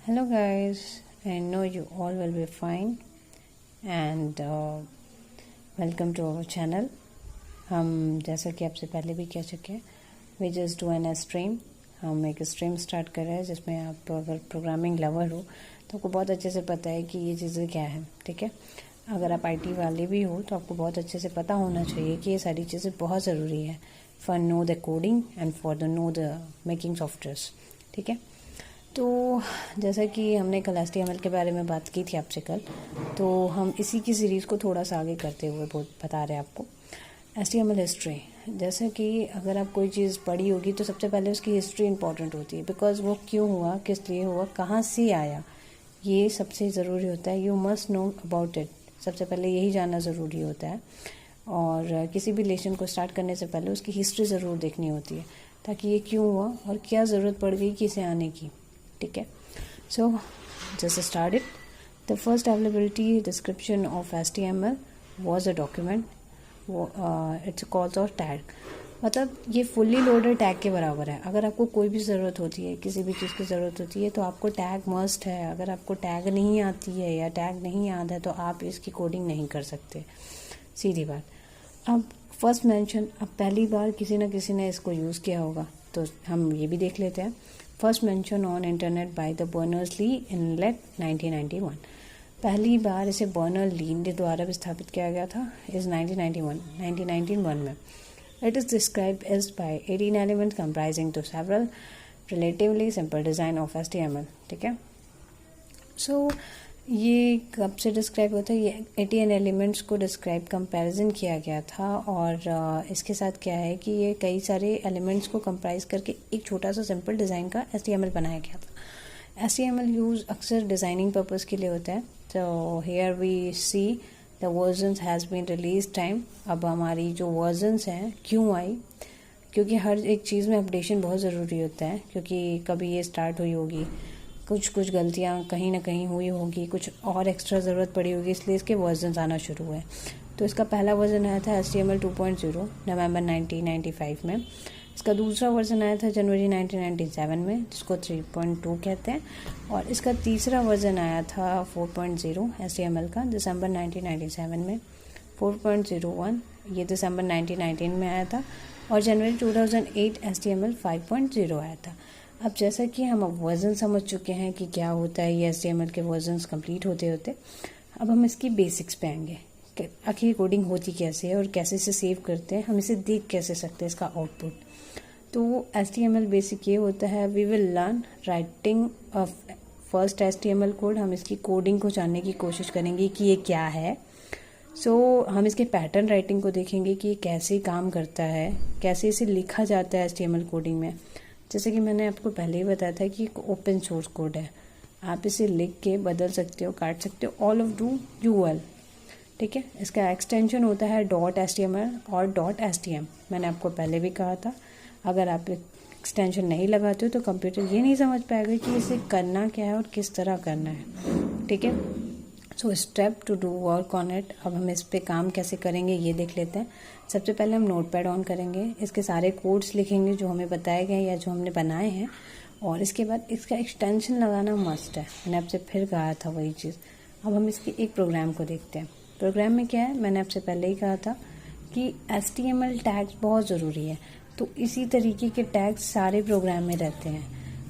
Hello guys, I know you all will be fine and welcome to our channel. हम जैसा कि आपसे पहले भी कह चुके हैं, we just do an stream. हम एक स्ट्रीम स्टार्ट कर रहे हैं जिसमें आप अगर प्रोग्रामिंग लवर हो तो आपको बहुत अच्छे से पता है कि ये चीज़ें क्या है, ठीक है। अगर आप आईटी वाले भी हो तो आपको बहुत अच्छे से पता होना चाहिए कि ये सारी चीज़ें बहुत ज़रूरी है for know the coding and for the know the making softwares, ठीक है। तो जैसा कि हमने कल HTML के बारे में बात की थी आपसे कल, तो हम इसी की सीरीज़ को थोड़ा सा आगे करते हुए बता रहे हैं आपको HTML हिस्ट्री। जैसा कि अगर आप कोई चीज़ पढ़ी होगी तो सबसे पहले उसकी हिस्ट्री इंपॉर्टेंट होती है, बिकॉज वो क्यों हुआ, किस लिए हुआ, कहाँ से आया, ये सबसे ज़रूरी होता है। You must know about it, सबसे पहले यही जानना ज़रूरी होता है। और किसी भी रिलेशन को स्टार्ट करने से पहले उसकी हिस्ट्री ज़रूर देखनी होती है, ताकि ये क्यों हुआ और क्या ज़रूरत पड़ गई कि इसे आने की, ठीक है। So just start it. The first availability description of HTML was a document, it's calls of tag. मतलब ये फुल्ली लोडेड टैग के बराबर है। अगर आपको कोई भी ज़रूरत होती है, किसी भी चीज़ की ज़रूरत होती है, तो आपको टैग मस्ट है। अगर आपको टैग नहीं आती है या टैग नहीं याद है तो आप इसकी कोडिंग नहीं कर सकते, सीधी बात। अब फर्स्ट मेंशन, अब पहली बार किसी न किसी ने इसको यूज़ किया होगा, तो हम ये भी देख लेते हैं। First mention on internet by the Berners-Lee in late 1991। पहली बार इसे बर्नर ली के द्वारा स्थापित किया गया था इस 1991 में। It is described as by 18 elements comprising to several relatively simple design of HTML, ठीक है। सो ये कब से डिस्क्राइब होता है, ये 18 एलिमेंट्स को डिस्क्राइब कंपैरिजन किया गया था। और इसके साथ क्या है कि ये कई सारे एलिमेंट्स को कंप्राइज करके एक छोटा सा सिंपल डिज़ाइन का HTML बनाया गया था। HTML यूज़ अक्सर डिज़ाइनिंग पर्पज़ के लिए होता है। तो here we see the versions has been release time. अब हमारी जो वर्जन्स हैं क्यों आई, क्योंकि हर एक चीज़ में अपडेशन बहुत ज़रूरी होता है, क्योंकि कभी ये स्टार्ट हुई होगी, कुछ गलतियाँ कहीं ना कहीं हुई होगी, कुछ और एक्स्ट्रा ज़रूरत पड़ी होगी, इसलिए इसके वर्जन आना शुरू हुए। तो इसका पहला वर्जन आया था HTML 2.0 नवंबर 1995 में। इसका दूसरा वर्जन आया था जनवरी 1997 में, जिसको 3.2 कहते हैं। और इसका तीसरा वर्जन आया था 4.0 HTML का दिसंबर 1997 में। 4.01 ये दिसंबर 1919 में आया था। और जनवरी 2008 HTML 5.0 आया था। अब जैसा कि हम अब वर्जन समझ चुके हैं कि क्या होता है ये HTML के वर्जन्स कंप्लीट होते होते, अब हम इसकी बेसिक्स पे आएंगे कि आखिर कोडिंग होती कैसे है और कैसे इसे सेव करते हैं, हम इसे देख कैसे सकते हैं इसका आउटपुट। तो HTML बेसिक ये होता है, we will learn writing of first HTML code. हम इसकी कोडिंग को जानने की कोशिश करेंगे कि ये क्या है। हम इसके पैटर्न राइटिंग को देखेंगे कि ये कैसे काम करता है, कैसे इसे लिखा जाता है HTML कोडिंग में। जैसे कि मैंने आपको पहले ही बताया था कि एक ओपन सोर्स कोड है, आप इसे लिख के बदल सकते हो, काट सकते हो, ऑल ऑफ डू UL, ठीक है। इसका एक्सटेंशन होता है .html और .stm। मैंने आपको पहले भी कहा था, अगर आप एक्सटेंशन नहीं लगाते हो तो कंप्यूटर ये नहीं समझ पाएगा कि इसे करना क्या है और किस तरह करना है, ठीक है। So step to do work on it. अब हम इस पे काम कैसे करेंगे ये देख लेते हैं। सबसे पहले हम नोटपैड ऑन करेंगे, इसके सारे कोड्स लिखेंगे जो हमें बताए गए या जो हमने बनाए हैं, और इसके बाद इसका एक्सटेंशन लगाना मस्ट है। मैंने आपसे फिर कहा था वही चीज़। अब हम इसके एक प्रोग्राम को देखते हैं। प्रोग्राम में क्या है, मैंने आपसे पहले ही कहा था कि HTML टैग्स बहुत ज़रूरी है। तो इसी तरीके के टैग्स सारे प्रोग्राम में रहते हैं,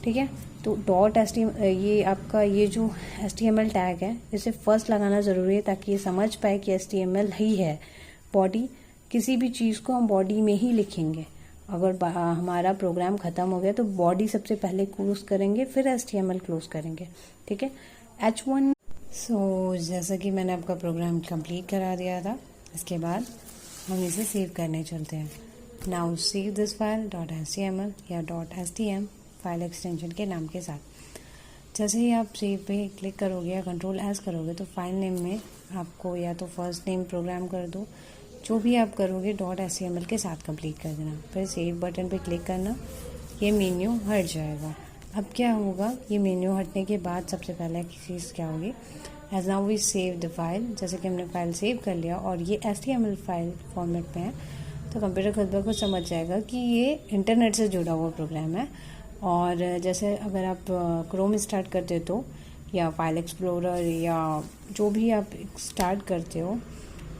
ठीक है। तो .html ये आपका ये जो HTML टैग है इसे फर्स्ट लगाना ज़रूरी है, ताकि ये समझ पाए कि HTML ही है बॉडी। किसी भी चीज़ को हम बॉडी में ही लिखेंगे। अगर हमारा प्रोग्राम ख़त्म हो गया तो बॉडी सबसे पहले क्लोज करेंगे, फिर HTML क्लोज करेंगे, ठीक है। H1। सो जैसा कि मैंने आपका प्रोग्राम कंप्लीट करा दिया था, इसके बाद हम इसे सेव करने चलते हैं। Now save this file .html या .stm फाइल एक्सटेंशन के नाम के साथ। जैसे ही आप सेव पे क्लिक करोगे या Ctrl+S करोगे तो फाइल नेम में आपको या तो फर्स्ट नेम प्रोग्राम कर दो, जो भी आप करोगे .html के साथ कंप्लीट कर देना। फिर सेव बटन पे क्लिक करना, ये मेन्यू हट जाएगा। अब क्या होगा, ये मेन्यू हटने के बाद सबसे पहले चीज़ क्या होगी, as now we save the file. जैसे कि हमने फाइल सेव कर लिया और ये HTML फाइल फॉर्मेट में है, तो कंप्यूटर खुद ब खुद समझ जाएगा कि ये इंटरनेट से जुड़ा हुआ प्रोग्राम है और जैसे अगर आप क्रोम स्टार्ट करते हो तो, या फाइल एक्सप्लोरर, या जो भी आप स्टार्ट करते हो,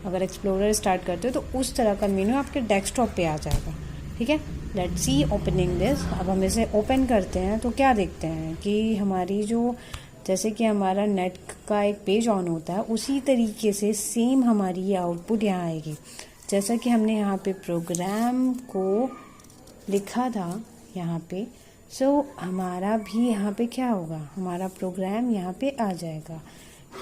अगर एक्सप्लोरर स्टार्ट करते हो तो उस तरह का मेन्यू आपके डेस्कटॉप पे आ जाएगा। ठीक है, लेट्स सी ओपनिंग दिस। अब हम इसे ओपन करते हैं तो क्या देखते हैं कि हमारी जो, जैसे कि हमारा नेट का एक पेज ऑन होता है, उसी तरीके से सेम हमारी ये आउटपुट यहाँ आएगी। जैसा कि हमने यहाँ पे प्रोग्राम को लिखा था यहाँ पे, सो हमारा भी यहाँ पे क्या होगा, हमारा प्रोग्राम यहाँ पे आ जाएगा।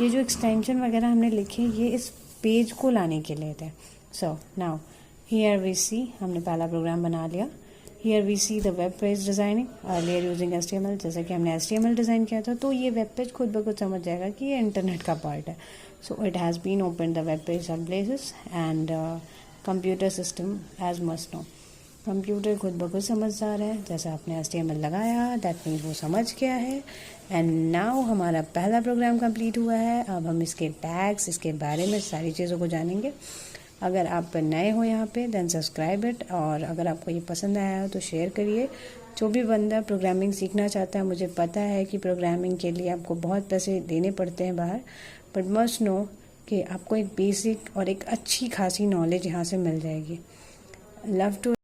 ये जो एक्सटेंशन वगैरह हमने लिखे ये इस पेज को लाने के लिए थे। So now here we see, हमने पहला प्रोग्राम बना लिया। Here we see the web page designing earlier using HTML। जैसे कि हमने HTML डिज़ाइन किया था तो ये वेब पेज खुद ब खुद समझ जाएगा कि ये इंटरनेट का पार्ट है। So it has been open the web page some places and computer system as must know. Computer खुद ब खुद समझदार है, जैसे आपने HTML लगाया दैट मीन्स वो समझ गया है। एंड नाउ हमारा पहला प्रोग्राम कंप्लीट हुआ है। अब हम इसके टैग्स, इसके बारे में सारी चीज़ों को जानेंगे। अगर आप नए हो यहाँ पे देन सब्सक्राइब इट, और अगर आपको ये पसंद आया हो तो शेयर करिए। जो भी बंदा प्रोग्रामिंग सीखना चाहता है, मुझे पता है कि प्रोग्रामिंग के लिए आपको बहुत पैसे देने पड़ते हैं बाहर, बट मस्ट नो कि आपको एक बेसिक और एक अच्छी खासी नॉलेज यहाँ से मिल जाएगी। Love to